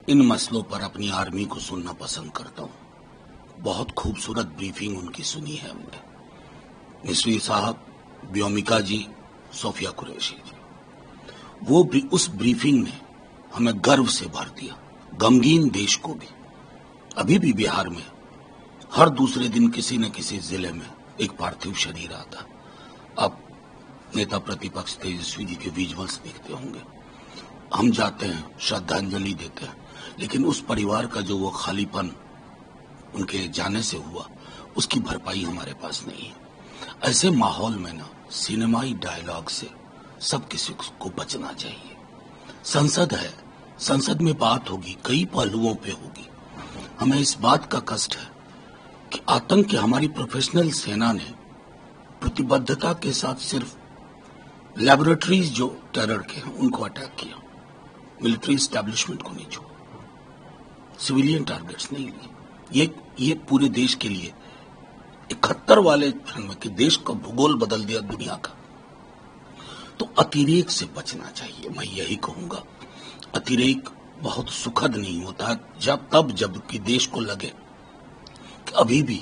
इन मसलों पर अपनी आर्मी को सुनना पसंद करता हूं। बहुत खूबसूरत ब्रीफिंग उनकी सुनी है हमने। मिस्री साहब, व्योमिका जी, सोफिया कुरैशी जी, वो भी उस ब्रीफिंग ने हमें गर्व से भर दिया, गमगीन देश को भी। अभी भी बिहार में हर दूसरे दिन किसी न किसी जिले में एक पार्थिव शरीर आता। अब नेता प्रतिपक्ष तेजस्वी जी के विजुअल्स देखते होंगे। हम जाते हैं, श्रद्धांजलि देते हैं, लेकिन उस परिवार का जो वो खालीपन उनके जाने से हुआ, उसकी भरपाई हमारे पास नहीं है। ऐसे माहौल में ना सिनेमाई डायलॉग से सब किसी को बचना चाहिए। संसद है, संसद में बात होगी, कई पहलुओं पे होगी। हमें इस बात का कष्ट है कि आतंक की हमारी प्रोफेशनल सेना ने प्रतिबद्धता के साथ सिर्फ लैबोरेटरीज जो टेरर के हैं उनको अटैक किया, मिलिट्री एस्टैब्लिशमेंट को नहीं छोड़ा, सिविलियन टारगेट्स नहीं लिए। ये पूरे देश के लिए 71 वाले क्षण में कि देश का भूगोल बदल दिया दुनिया का। तो अतिरेक से बचना चाहिए। मैं यही कहूंगा, अतिरेक बहुत सुखद नहीं होता जब कि देश को लगे कि अभी भी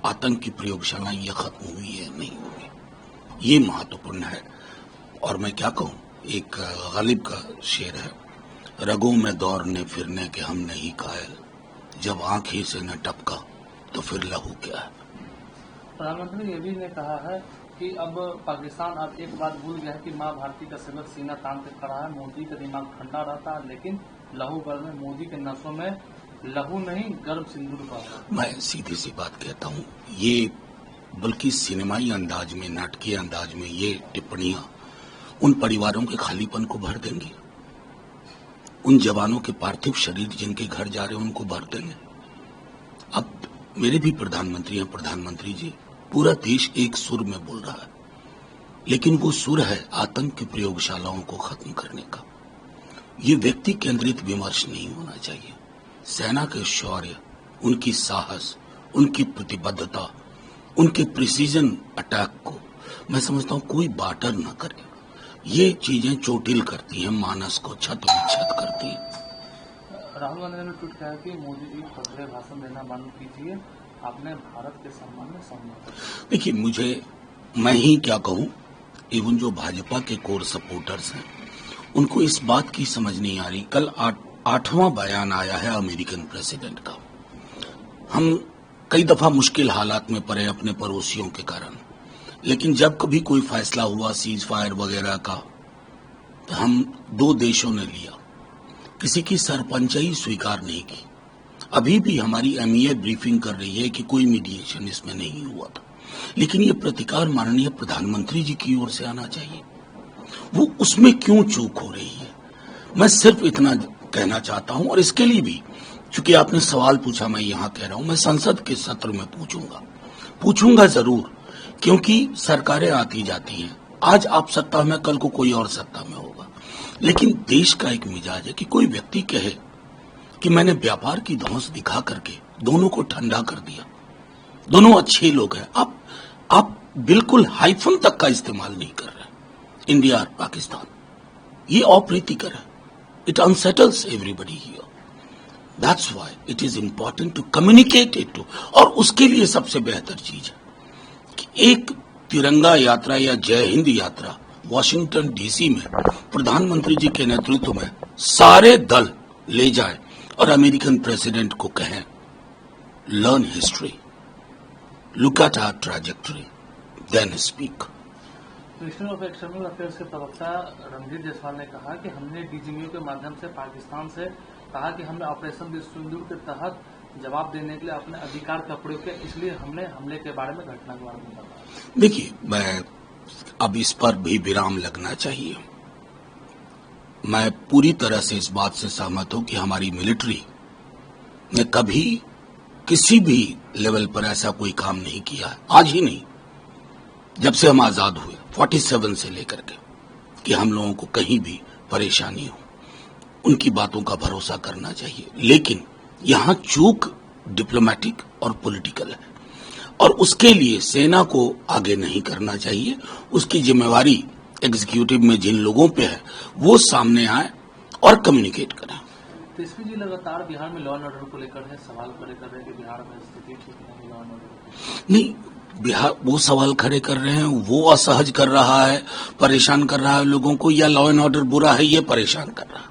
आतंक की प्रयोगशालाएं ये खत्म हुई है, नहीं हुई। ये महत्वपूर्ण है। और मैं क्या कहूं, एक गालिब का शेर है, रगों में दौड़ने फिरने के हम नहीं कायल, जब आंख ही से न टपका तो फिर लहू क्या है। प्रधानमंत्री ये भी ने कहा है कि अब पाकिस्तान अब एक बात भूल गया है कि माँ भारती का सेवक सीना तान के खड़ा है। मोदी का दिमाग ठंडा रहता है, लेकिन लहू गर्म है। मोदी के नसों में लहू नहीं, गर्म सिंदूर का। मैं सीधी सी बात कहता हूँ, ये बल्कि सिनेमाई अंदाज में, नाटकीय अंदाज में ये टिप्पणियां उन परिवारों के खालीपन को भर देंगी। उन जवानों के पार्थिव शरीर जिनके घर जा रहे हैं उनको भर देंगे। अब मेरे भी प्रधानमंत्री हैं, प्रधानमंत्री जी, पूरा देश एक सुर में बोल रहा है, लेकिन वो सुर है आतंक की प्रयोगशालाओं को खत्म करने का। ये व्यक्ति केंद्रित विमर्श नहीं होना चाहिए। सेना के शौर्य, उनकी साहस, उनकी प्रतिबद्धता, उनके प्रिसीजन अटैक को मैं समझता हूं कोई बाटर न करे। ये चीजें चोटिल करती हैं, मानस को छत विच्छत करती हैं। राहुल गांधी ने ट्वीट किया कि मोदी जी खुले भाषण देना बंद कीजिए, आपने भारत के सम्मान में सम्मान। देखिए, मैं ही क्या कहूं, इवन जो भाजपा के कोर सपोर्टर्स हैं उनको इस बात की समझ नहीं आ रही। कल 8वां बयान आया है अमेरिकन प्रेसिडेंट का। हम कई दफा मुश्किल हालात में पड़े अपने पड़ोसियों के कारण, लेकिन जब कभी कोई फैसला हुआ सीज फायर वगैरह का, तो हम 2 देशों ने लिया, किसी की सरपंचाई स्वीकार नहीं की। अभी भी हमारी एमईए ब्रीफिंग कर रही है कि कोई मीडिएशन इसमें नहीं हुआ था, लेकिन ये प्रतिकार माननीय प्रधानमंत्री जी की ओर से आना चाहिए। वो उसमें क्यों चूक हो रही है, मैं सिर्फ इतना कहना चाहता हूं। और इसके लिए भी, चूंकि आपने सवाल पूछा, मैं यहां कह रहा हूं, मैं संसद के सत्र में पूछूंगा जरूर, क्योंकि सरकारें आती जाती हैं। आज आप सत्ता में, कल को कोई और सत्ता में होगा, लेकिन देश का एक मिजाज है कि कोई व्यक्ति कहे कि मैंने व्यापार की धौंस दिखा करके दोनों को ठंडा कर दिया, दोनों अच्छे लोग हैं। आप बिल्कुल हाइफन तक का इस्तेमाल नहीं कर रहे। इंडिया और पाकिस्तान, ये अप्रीतिकर है। It unsettles everybody here. That's why it is important to communicate it to. और उसके लिए सबसे बेहतर चीज है कि एक तिरंगा यात्रा या जय हिंद यात्रा वॉशिंगटन डीसी में प्रधानमंत्री जी के नेतृत्व में सारे दल ले जाए और अमेरिकन प्रेसिडेंट को कहें, learn history, look at our trajectory, then speak. Minister of external affairs के प्रवक्ता रणधीर जायसवाल ने कहा कि हमने डीजीएमयू के माध्यम से पाकिस्तान से कहा कि हमने ऑपरेशन सिंदूर के तहत जवाब देने के लिए अपने अधिकार का प्रयोग किया, इसलिए हमने हमले के बारे में, घटना के बारे में बताया। देखिए, मैं अब इस पर भी विराम लगना चाहिए। मैं पूरी तरह से इस बात से सहमत हूं कि हमारी मिलिट्री ने कभी किसी भी लेवल पर ऐसा कोई काम नहीं किया है, आज ही नहीं, जब से हम आजाद हुए 47 से लेकर के, कि हम लोगों को कहीं भी परेशानी हो। उनकी बातों का भरोसा करना चाहिए, लेकिन यहां चूक डिप्लोमेटिक और पॉलिटिकल है, और उसके लिए सेना को आगे नहीं करना चाहिए। उसकी जिम्मेवारी एग्जीक्यूटिव में जिन लोगों पे है वो सामने आए और कम्युनिकेट करें। तेजस्वी जी लगातार बिहार में लॉ एंड ऑर्डर को लेकर है सवाल खड़े कर रहे हैं कि बिहार में स्थिति ठीक नहीं, लॉ एंड ऑर्डर नहीं, बिहार वो सवाल खड़े कर रहे हैं, वो असहज कर रहा है, परेशान कर रहा है लोगों को, या लॉ एंड ऑर्डर बुरा है ये परेशान कर रहा है।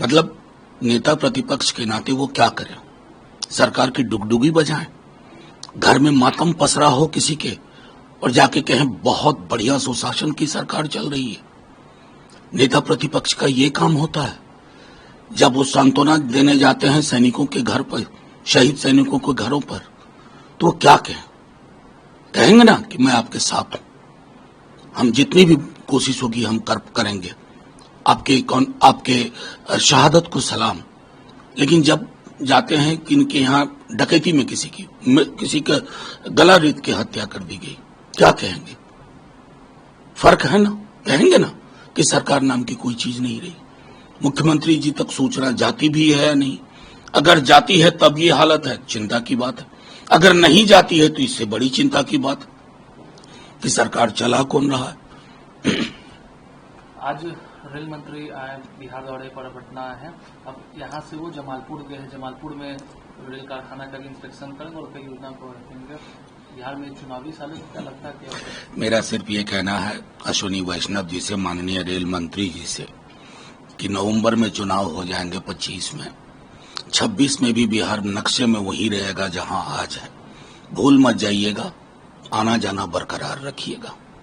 मतलब नेता प्रतिपक्ष के नाते वो क्या करें? सरकार की डुगडुगी बजाएं, घर में मातम पसरा हो किसी के और जाके कहें बहुत बढ़िया सुशासन की सरकार चल रही है। नेता प्रतिपक्ष का ये काम होता है। जब वो सांत्वना देने जाते हैं सैनिकों के घर पर, शहीद सैनिकों के घरों पर, तो वो क्या कहेंगे ना कि मैं आपके साथ हूं, हम जितनी भी कोशिश होगी हम करेंगे, आपके शहादत को सलाम। लेकिन जब जाते हैं कि इनके यहाँ डकैती में किसी का गला रेत के हत्या कर दी गई, क्या कहेंगे? फर्क है ना, कहेंगे ना कि सरकार नाम की कोई चीज नहीं रही। मुख्यमंत्री जी तक सूचना जाती भी है या नहीं? अगर जाती है तब ये हालत है, चिंता की बात है। अगर नहीं जाती है तो इससे बड़ी चिंता की बात है कि सरकार चला कौन रहा है। आज रेल मंत्री आए बिहार दौरे पर पटना है, अब यहाँ से वो जमालपुर गए हैं, जमालपुर में रेल कारखाना का इंस्पेक्शन करेंगे और कई योजना को रखेंगे। बिहार में चुनावी साल है, क्या लगता है कि मेरा सिर्फ ये कहना है अश्विनी वैष्णव जी से, माननीय रेल मंत्री जी से, कि नवंबर में चुनाव हो जाएंगे 25 में, 26 में भी बिहार नक्शे में वही रहेगा जहां आज है। भूल मत जाइएगा, आना जाना बरकरार रखिएगा।